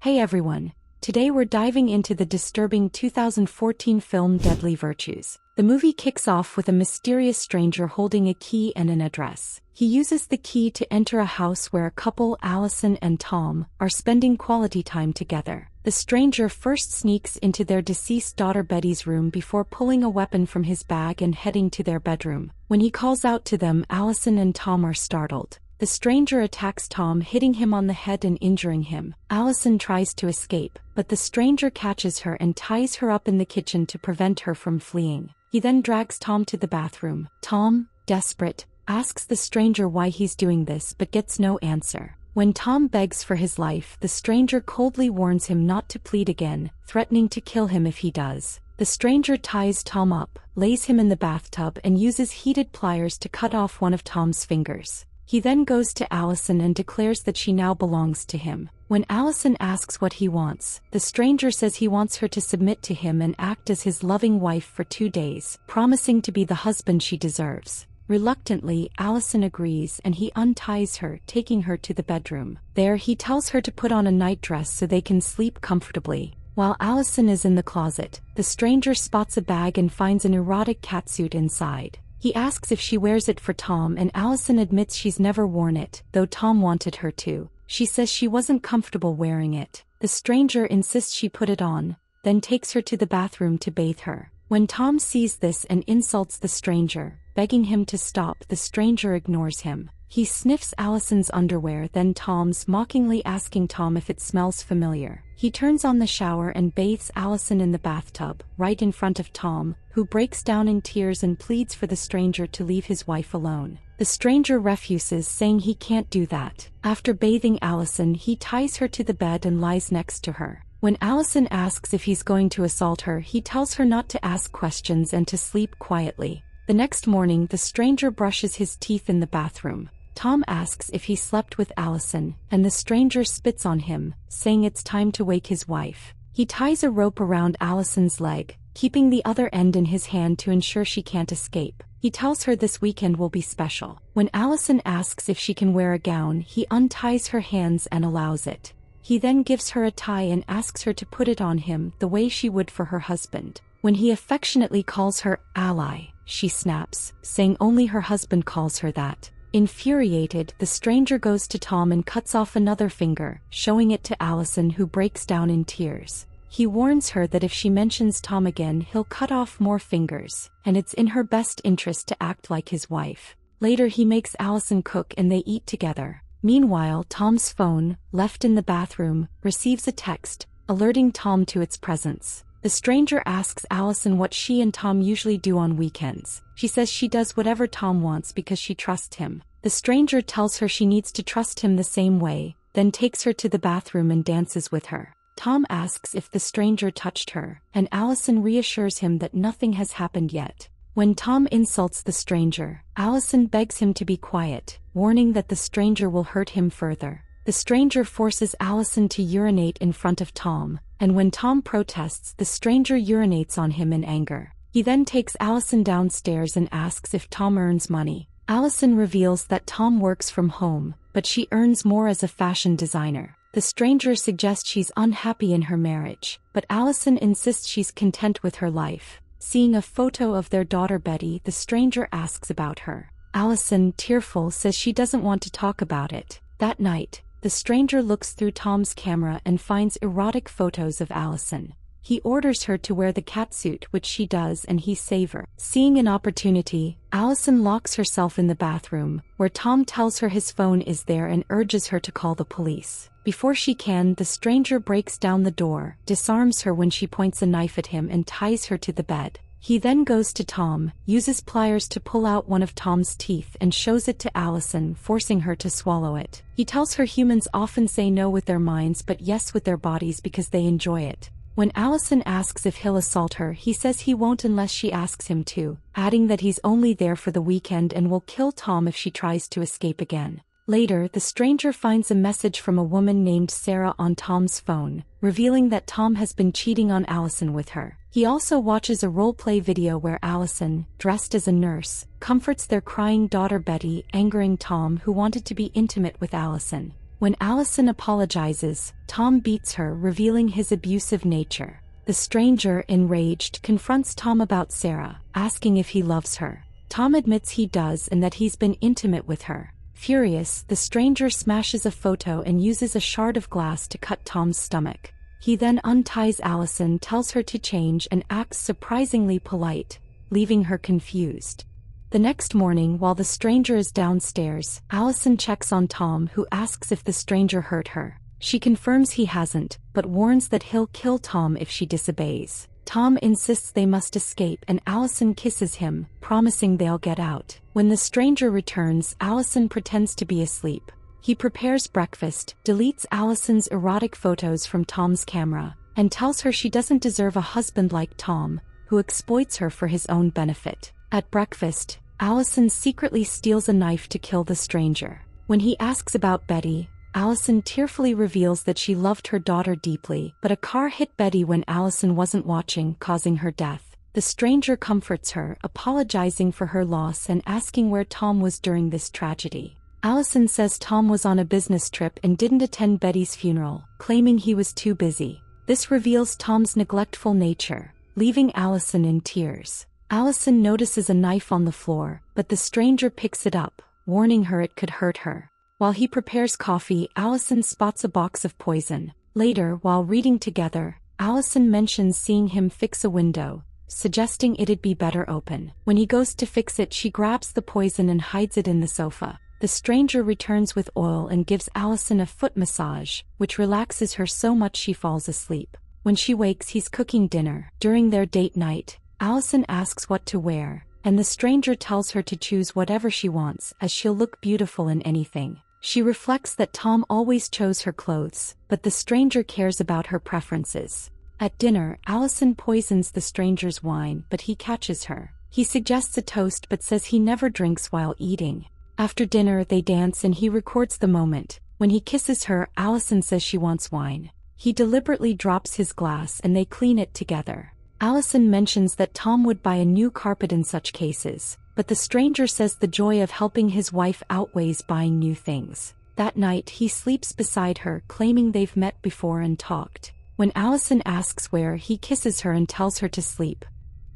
Hey everyone, today we're diving into the disturbing 2014 film Deadly Virtues. The movie kicks off with a mysterious stranger holding a key and an address. He uses the key to enter a house where a couple, Allison and Tom, are spending quality time together. The stranger first sneaks into their deceased daughter Betty's room before pulling a weapon from his bag and heading to their bedroom. When he calls out to them, Allison and Tom are startled. The stranger attacks Tom, hitting him on the head and injuring him. Allison tries to escape, but the stranger catches her and ties her up in the kitchen to prevent her from fleeing. He then drags Tom to the bathroom. Tom, desperate, asks the stranger why he's doing this but gets no answer. When Tom begs for his life, the stranger coldly warns him not to plead again, threatening to kill him if he does. The stranger ties Tom up, lays him in the bathtub and uses heated pliers to cut off one of Tom's fingers. He then goes to Allison and declares that she now belongs to him. When Allison asks what he wants, the stranger says he wants her to submit to him and act as his loving wife for 2 days, promising to be the husband she deserves. Reluctantly, Allison agrees and he unties her, taking her to the bedroom. There he tells her to put on a nightdress so they can sleep comfortably. While Allison is in the closet, the stranger spots a bag and finds an erotic catsuit inside. He asks if she wears it for Tom and Allison admits she's never worn it, though Tom wanted her to. She says she wasn't comfortable wearing it. The stranger insists she put it on, then takes her to the bathroom to bathe her. When Tom sees this and insults the stranger, begging him to stop, the stranger ignores him. He sniffs Allison's underwear, then Tom's, mockingly asking Tom if it smells familiar. He turns on the shower and bathes Allison in the bathtub, right in front of Tom, who breaks down in tears and pleads for the stranger to leave his wife alone. The stranger refuses, saying he can't do that. After bathing Allison, he ties her to the bed and lies next to her. When Allison asks if he's going to assault her, he tells her not to ask questions and to sleep quietly. The next morning, the stranger brushes his teeth in the bathroom. Tom asks if he slept with Allison, and the stranger spits on him, saying it's time to wake his wife. He ties a rope around Allison's leg, keeping the other end in his hand to ensure she can't escape. He tells her this weekend will be special. When Allison asks if she can wear a gown, he unties her hands and allows it. He then gives her a tie and asks her to put it on him the way she would for her husband. When he affectionately calls her ally, she snaps, saying only her husband calls her that. Infuriated, the stranger goes to Tom and cuts off another finger, showing it to Allison, who breaks down in tears. He warns her that if she mentions Tom again, he'll cut off more fingers, and it's in her best interest to act like his wife. Later he makes Allison cook and they eat together. Meanwhile, Tom's phone, left in the bathroom, receives a text, alerting Tom to its presence. The stranger asks Allison what she and Tom usually do on weekends. She says she does whatever Tom wants because she trusts him. The stranger tells her she needs to trust him the same way, then takes her to the bathroom and dances with her. Tom asks if the stranger touched her, and Allison reassures him that nothing has happened yet. When Tom insults the stranger, Allison begs him to be quiet, warning that the stranger will hurt him further. The stranger forces Allison to urinate in front of Tom, and when Tom protests, the stranger urinates on him in anger. He then takes Allison downstairs and asks if Tom earns money. Allison reveals that Tom works from home, but she earns more as a fashion designer. The stranger suggests she's unhappy in her marriage, but Allison insists she's content with her life. Seeing a photo of their daughter Betty, the stranger asks about her. Allison, tearful, says she doesn't want to talk about it. That night, the stranger looks through Tom's camera and finds erotic photos of Allison. He orders her to wear the catsuit, which she does, and he saves her. Seeing an opportunity, Allison locks herself in the bathroom, where Tom tells her his phone is there and urges her to call the police. Before she can, the stranger breaks down the door, disarms her when she points a knife at him and ties her to the bed. He then goes to Tom, uses pliers to pull out one of Tom's teeth and shows it to Allison, forcing her to swallow it. He tells her humans often say no with their minds but yes with their bodies because they enjoy it. When Allison asks if he'll assault her, he says he won't unless she asks him to, adding that he's only there for the weekend and will kill Tom if she tries to escape again. Later, the stranger finds a message from a woman named Sarah on Tom's phone, revealing that Tom has been cheating on Allison with her. He also watches a role-play video where Allison, dressed as a nurse, comforts their crying daughter Betty, angering Tom, who wanted to be intimate with Allison. When Allison apologizes, Tom beats her, revealing his abusive nature. The stranger, enraged, confronts Tom about Sarah, asking if he loves her. Tom admits he does and that he's been intimate with her. Furious, the stranger smashes a photo and uses a shard of glass to cut Tom's stomach. He then unties Allison, tells her to change, and acts surprisingly polite, leaving her confused. The next morning, while the stranger is downstairs, Allison checks on Tom, who asks if the stranger hurt her. She confirms he hasn't, but warns that he'll kill Tom if she disobeys. Tom insists they must escape and Allison kisses him, promising they'll get out. When the stranger returns, Allison pretends to be asleep. He prepares breakfast, deletes Allison's erotic photos from Tom's camera, and tells her she doesn't deserve a husband like Tom, who exploits her for his own benefit. At breakfast, Allison secretly steals a knife to kill the stranger. When he asks about Betty, Allison tearfully reveals that she loved her daughter deeply, but a car hit Betty when Allison wasn't watching, causing her death. The stranger comforts her, apologizing for her loss and asking where Tom was during this tragedy. Allison says Tom was on a business trip and didn't attend Betty's funeral, claiming he was too busy. This reveals Tom's neglectful nature, leaving Allison in tears. Allison notices a knife on the floor, but the stranger picks it up, warning her it could hurt her. While he prepares coffee, Allison spots a box of poison. Later, while reading together, Allison mentions seeing him fix a window, suggesting it'd be better open. When he goes to fix it, she grabs the poison and hides it in the sofa. The stranger returns with oil and gives Allison a foot massage, which relaxes her so much she falls asleep. When she wakes, he's cooking dinner. During their date night, Allison asks what to wear, and the stranger tells her to choose whatever she wants, as she'll look beautiful in anything. She reflects that Tom always chose her clothes, but the stranger cares about her preferences. At dinner, Allison poisons the stranger's wine, but he catches her. He suggests a toast but says he never drinks while eating. After dinner, they dance and he records the moment. When he kisses her, Allison says she wants wine. He deliberately drops his glass and they clean it together. Allison mentions that Tom would buy a new carpet in such cases, but the stranger says the joy of helping his wife outweighs buying new things. That night, he sleeps beside her, claiming they've met before and talked. When Allison asks where, he kisses her and tells her to sleep.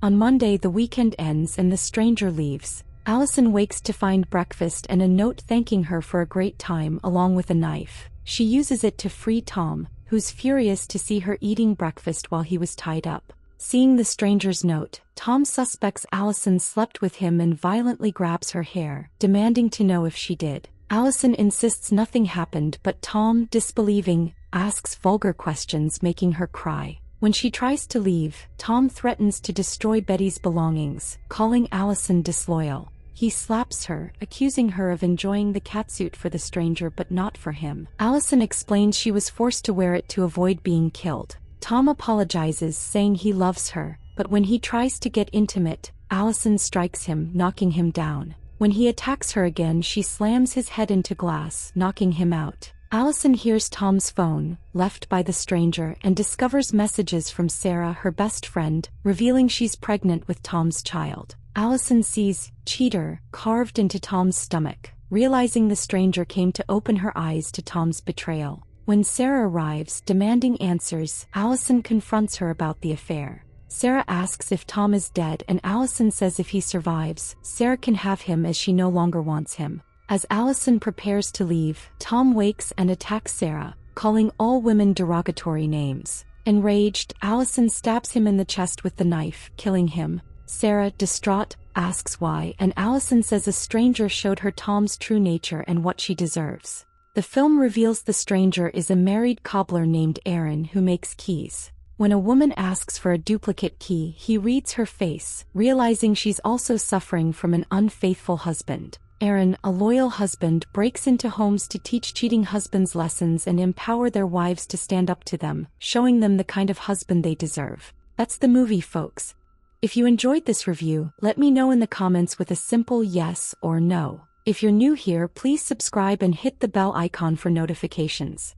On Monday, the weekend ends and the stranger leaves. Allison wakes to find breakfast and a note thanking her for a great time, along with a knife. She uses it to free Tom, who's furious to see her eating breakfast while he was tied up. Seeing the stranger's note, Tom suspects Allison slept with him and violently grabs her hair, demanding to know if she did. Allison insists nothing happened, but Tom, disbelieving, asks vulgar questions, making her cry. When she tries to leave, Tom threatens to destroy Betty's belongings, calling Allison disloyal. He slaps her, accusing her of enjoying the catsuit for the stranger but not for him. Allison explains she was forced to wear it to avoid being killed. Tom apologizes, saying he loves her, but when he tries to get intimate, Allison strikes him, knocking him down. When he attacks her again, she slams his head into glass, knocking him out. Allison hears Tom's phone, left by the stranger, and discovers messages from Sarah, her best friend, revealing she's pregnant with Tom's child. Allison sees "cheater" carved into Tom's stomach, realizing the stranger came to open her eyes to Tom's betrayal. When Sarah arrives, demanding answers, Allison confronts her about the affair. Sarah asks if Tom is dead and Allison says if he survives, Sarah can have him as she no longer wants him. As Allison prepares to leave, Tom wakes and attacks Sarah, calling all women derogatory names. Enraged, Allison stabs him in the chest with the knife, killing him. Sarah, distraught, asks why, and Allison says a stranger showed her Tom's true nature and what she deserves. The film reveals the stranger is a married cobbler named Aaron who makes keys. When a woman asks for a duplicate key, he reads her face, realizing she's also suffering from an unfaithful husband. Aaron, a loyal husband, breaks into homes to teach cheating husbands lessons and empower their wives to stand up to them, showing them the kind of husband they deserve. That's the movie, folks. If you enjoyed this review, let me know in the comments with a simple yes or no. If you're new here, please subscribe and hit the bell icon for notifications.